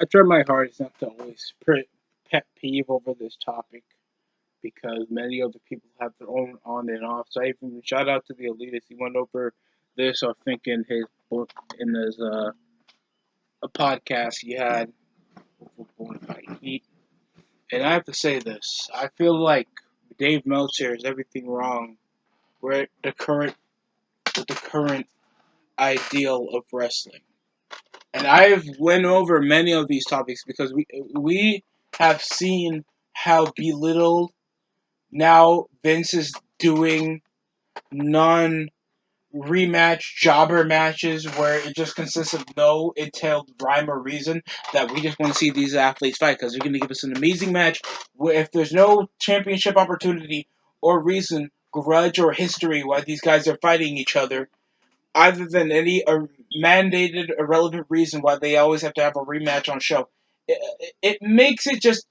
I try my hardest not to always pet peeve over this topic because many other people have their own on and off. So I even shout out to the elitist. He went over this, I think, in his book, in his a podcast he had over Bonafide Heat. And I have to say this: I feel like Dave Meltzer is everything wrong with the current ideal of wrestling. And I've went over many of these topics because we have seen how belittled now Vince is doing non rematch jobber matches where it just consists of no entailed rhyme or reason that we just want to see these athletes fight because they're going to give us an amazing match where if there's no championship opportunity or reason, grudge or history why these guys are fighting each other other than any mandated irrelevant reason why they always have to have a rematch on show. It makes it just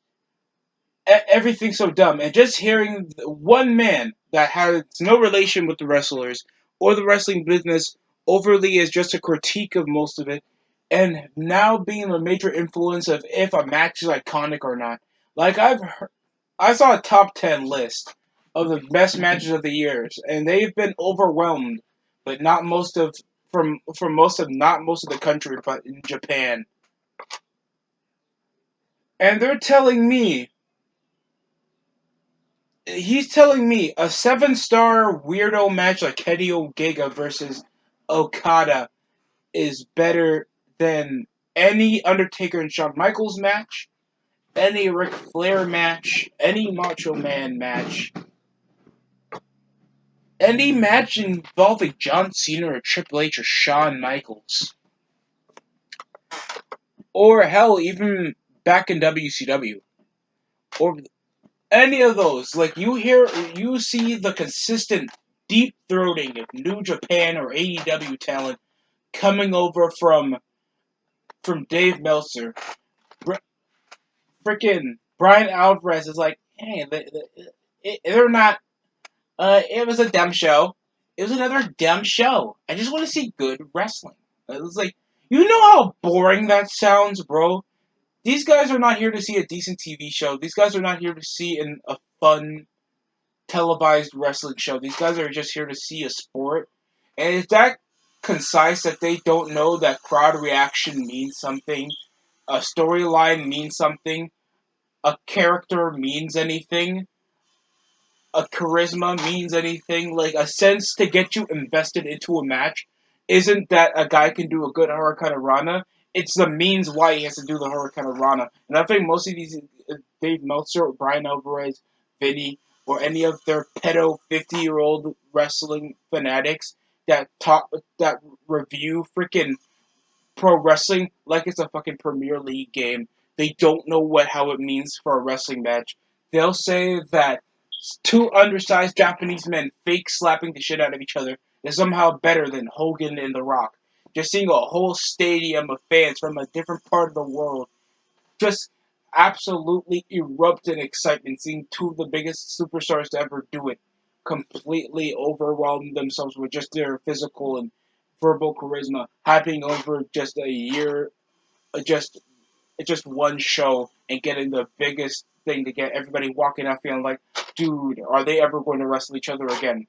everything so dumb. And just hearing one man that has no relation with the wrestlers or the wrestling business overly is just a critique of most of it, and now being a major influence of if a match is iconic or not. Like I saw a top 10 list of the best matches of the years, and they've been overwhelmed, but not most of from most of not most of the country, but in Japan. And they're telling me he's telling me a 7-star weirdo match like Kenny Omega versus Okada is better than any Undertaker and Shawn Michaels match, any Ric Flair match, any Macho Man match, any match involving John Cena or Triple H or Shawn Michaels, or hell, even back in WCW, or any of those. Like you see the consistent deep throating of New Japan or AEW talent coming over from Dave Meltzer. Freaking Brian Alvarez is like, hey, they're not. It was a dumb show. It was another dumb show. I just want to see good wrestling. It was like, you know how boring that sounds, bro. These guys are not here to see a decent TV show. These guys are not here to see a fun televised wrestling show. These guys are just here to see a sport. And it's that concise that they don't know that crowd reaction means something, a storyline means something, a character means anything, a charisma means anything, like a sense to get you invested into a match. Isn't that a guy can do a good Hurricane Rana? It's the means why he has to do the Hurricane Rana. And I think most of these, Dave Meltzer, or Brian Alvarez, Vinny, or any of their pedo 50-year-old wrestling fanatics that review freaking pro wrestling like it's a fucking Premier League game. They don't know how it means for a wrestling match. They'll say that two undersized Japanese men fake slapping the shit out of each other is somehow better than Hogan and The Rock. Just seeing a whole stadium of fans from a different part of the world just absolutely erupt in excitement, seeing two of the biggest superstars to ever do it completely overwhelm themselves with just their physical and verbal charisma, hyping over just a year, just one show, and getting the biggest thing to get everybody walking out feeling like, dude, are they ever going to wrestle each other again?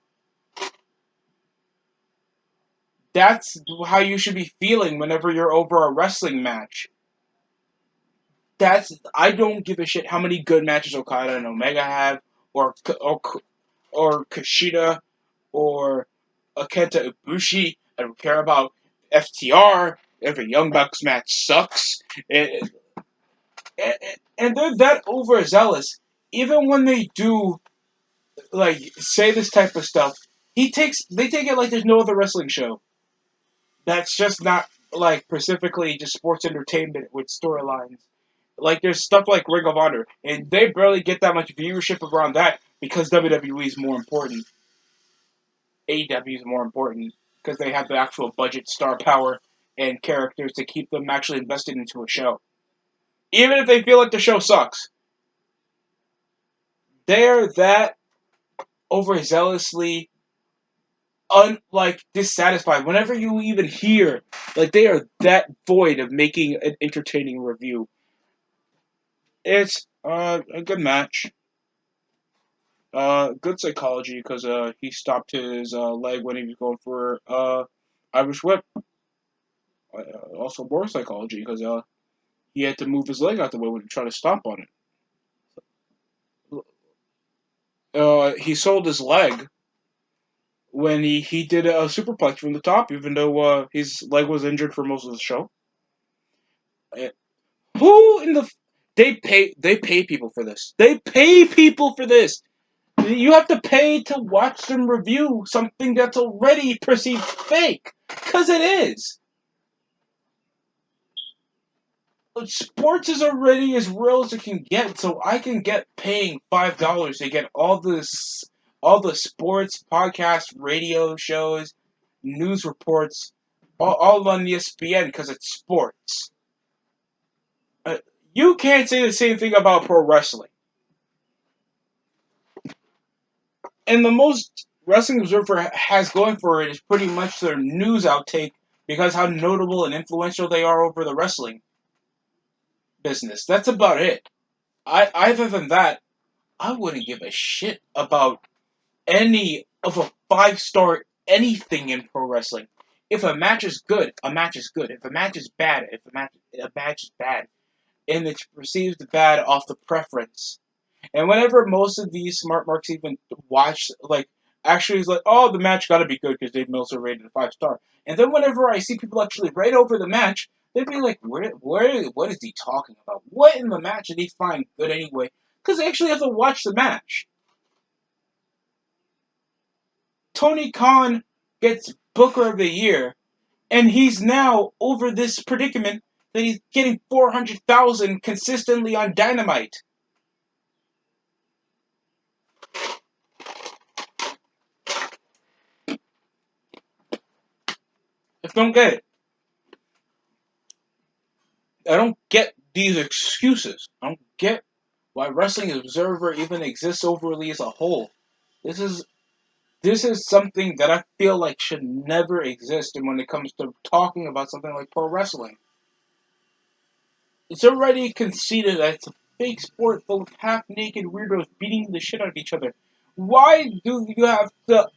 That's how you should be feeling whenever you're over a wrestling match. I don't give a shit how many good matches Okada and Omega have, or or Kushida, or Kenta Ibushi. I don't care about FTR. Every Young Bucks match sucks, and, and, and they're that overzealous. Even when they do like say this type of stuff, they take it like there's no other wrestling show. That's just not like specifically just sports entertainment with storylines. Like there's stuff like Ring of Honor, and they barely get that much viewership around that because WWE is more important. AEW is more important because they have the actual budget, star power, and characters to keep them actually invested into a show. Even if they feel like the show sucks, they're that overzealously dissatisfied whenever you even hear like they are that void of making an entertaining review. It's a good match. Good psychology because he stopped his leg when he was going for Irish whip. Also more psychology because he had to move his leg out the way when he tried to stomp on it. He sold his leg when he did a superplex from the top, even though his leg was injured for most of the show. Uh, Who in the they pay people for this. They pay people for this. You have to pay to watch them review something that's already perceived fake, because it is. Sports is already as real as it can get, so I can get paying $5 to get all the sports podcasts, radio shows, news reports, all on ESPN because it's sports. Uh, you can't say the same thing about pro wrestling. And the most Wrestling Observer has going for it is pretty much their news outtake because how notable and influential they are over the wrestling business. That's about it. Other than that, I wouldn't give a shit about any of a 5-star anything in pro wrestling. If a match is good, a match is good. If a match is bad, if a match is bad, and it's perceived bad off the preference. And whenever most of these smart marks even watch, like, actually is like, oh, the match got to be good because Dave Meltzer rated a 5-star. And then whenever I see people actually write over the match, they'd be like, what is he talking about? What in the match did he find good anyway? Because they actually have to watch the match. Tony Khan gets Booker of the Year, and he's now over this predicament that he's getting 400,000 consistently on Dynamite. I don't get it. I don't get these excuses. I don't get why Wrestling Observer even exists overly as a whole. This is this is something that I feel like should never exist. And when it comes to talking about something like pro wrestling, it's already conceded that it's a fake sport full of half-naked weirdos beating the shit out of each other. Why do you have to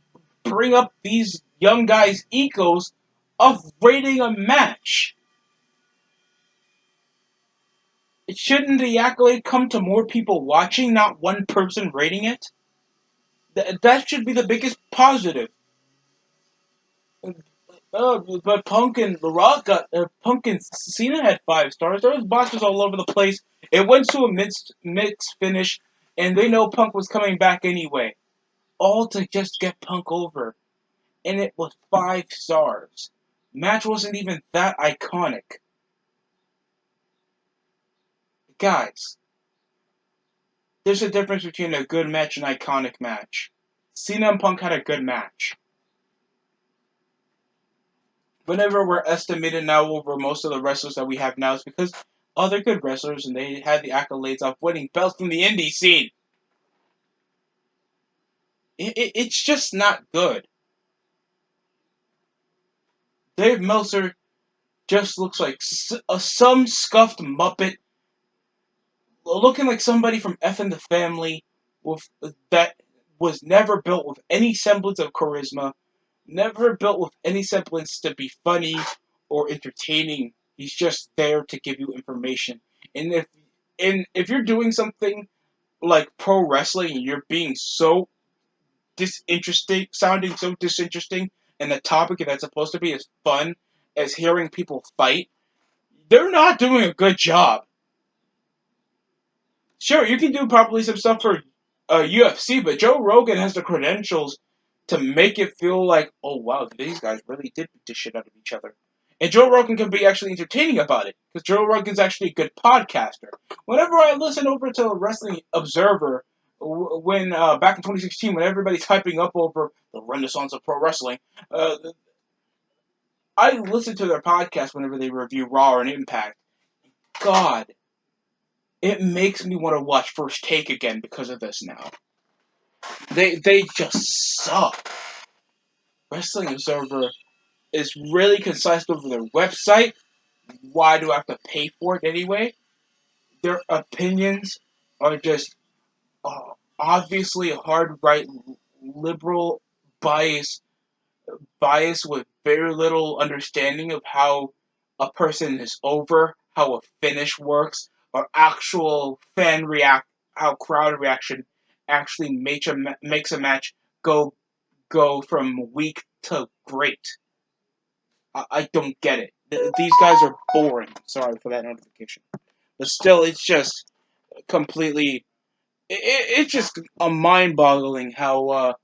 bring up these young guys' egos of rating a match? Shouldn't the accolade come to more people watching, not one person rating it? That should be the biggest positive. But Punk and The Rock Punk and Cena had 5 stars. There was botches all over the place. It went to a mixed finish, and they know Punk was coming back anyway. All to just get Punk over, and it was 5 stars. Match wasn't even that iconic, guys. There's a difference between a good match and an iconic match. Cena and Punk had a good match. Whenever we're estimated now over most of the wrestlers that we have now, is because they're good wrestlers and they had the accolades of winning belts from the indie scene. It's just not good. Dave Meltzer just looks like some scuffed Muppet, looking like somebody from F and the Family, with that was never built with any semblance of charisma, never built with any semblance to be funny or entertaining. He's just there to give you information. And if you're doing something like pro wrestling and you're being so disinteresting, sounding so disinteresting, and the topic that's supposed to be as fun as hearing people fight, they're not doing a good job. Sure, you can do probably some stuff for UFC, but Joe Rogan has the credentials to make it feel like, oh wow, these guys really did beat the shit out of each other. And Joe Rogan can be actually entertaining about it, because Joe Rogan's actually a good podcaster. Whenever I listen over to Wrestling Observer, when back in 2016, when everybody's hyping up over the renaissance of pro wrestling, uh, I listen to their podcast whenever they review Raw and Impact. God, it makes me want to watch First Take again because of this now. They just suck. Wrestling Observer is really concise over their website. Why do I have to pay for it anyway? Their opinions are just obviously hard right liberal bias with very little understanding of how a person is over, how a finish works, or actual fan react, how crowd reaction actually makes a match go from weak to great. I don't get it. These guys are boring. Sorry for that notification, but still, it's just completely. It's just a mind-boggling how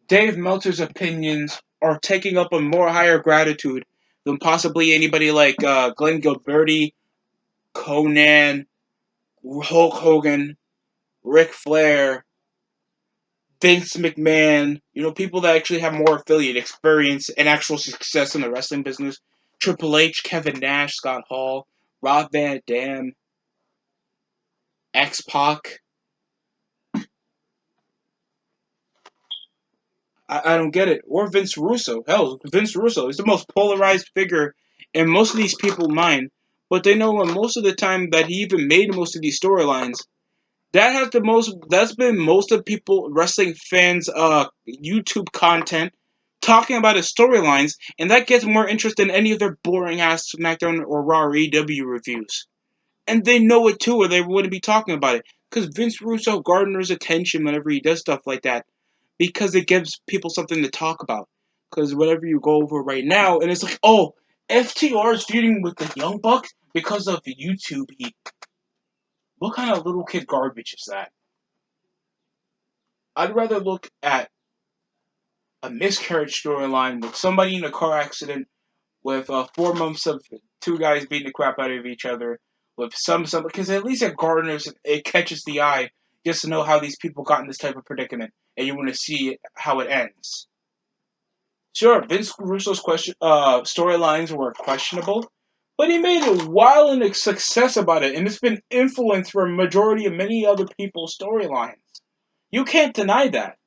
Dave Meltzer's opinions are taking up a more higher gratitude than possibly anybody like Glenn Gilberti, Conan, Hulk Hogan, Ric Flair, Vince McMahon. You know, people that actually have more affiliate experience and actual success in the wrestling business. Triple H, Kevin Nash, Scott Hall, Rob Van Dam, X Pac. I don't get it. Or Vince Russo. Hell, Vince Russo is the most polarized figure in most of these people's mind. But they know most of the time that he even made most of these storylines. That's been most of people wrestling fans YouTube content talking about his storylines, and that gets more interest than any of their boring ass SmackDown or Raw or EW reviews. And they know it too, or they wouldn't be talking about it. Because Vince Russo garners attention whenever he does stuff like that. Because it gives people something to talk about. Because whenever you go over right now, and it's like, oh, FTR is feuding with the Young Bucks because of the YouTube heat. What kind of little kid garbage is that? I'd rather look at a miscarriage storyline with somebody in a car accident with 4 months of two guys beating the crap out of each other with some because at least it catches the eye just to know how these people got in this type of predicament and you want to see how it ends. Sure, Vince Russo's storylines were questionable, but he made a wild success about it, and it's been influenced for a majority of many other people's storylines. You can't deny that.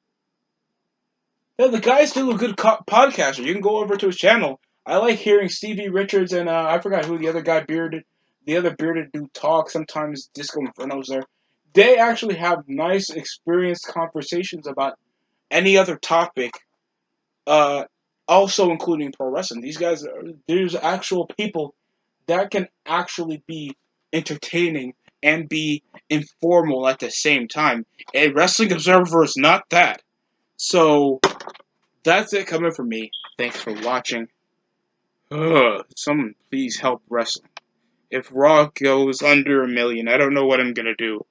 Yeah, the guy's still a good podcaster. You can go over to his channel. I like hearing Stevie Richards and I forgot who the other bearded dude talk. Sometimes Disco Inferno's there. They actually have nice, experienced conversations about any other topic. Uh, Also including pro wrestling. There's actual people that can actually be entertaining and be informal at the same time. A Wrestling Observer is not that. So that's it coming from me. Thanks for watching. Someone please help wrestling. If Raw goes under 1 million, I don't know what I'm gonna do.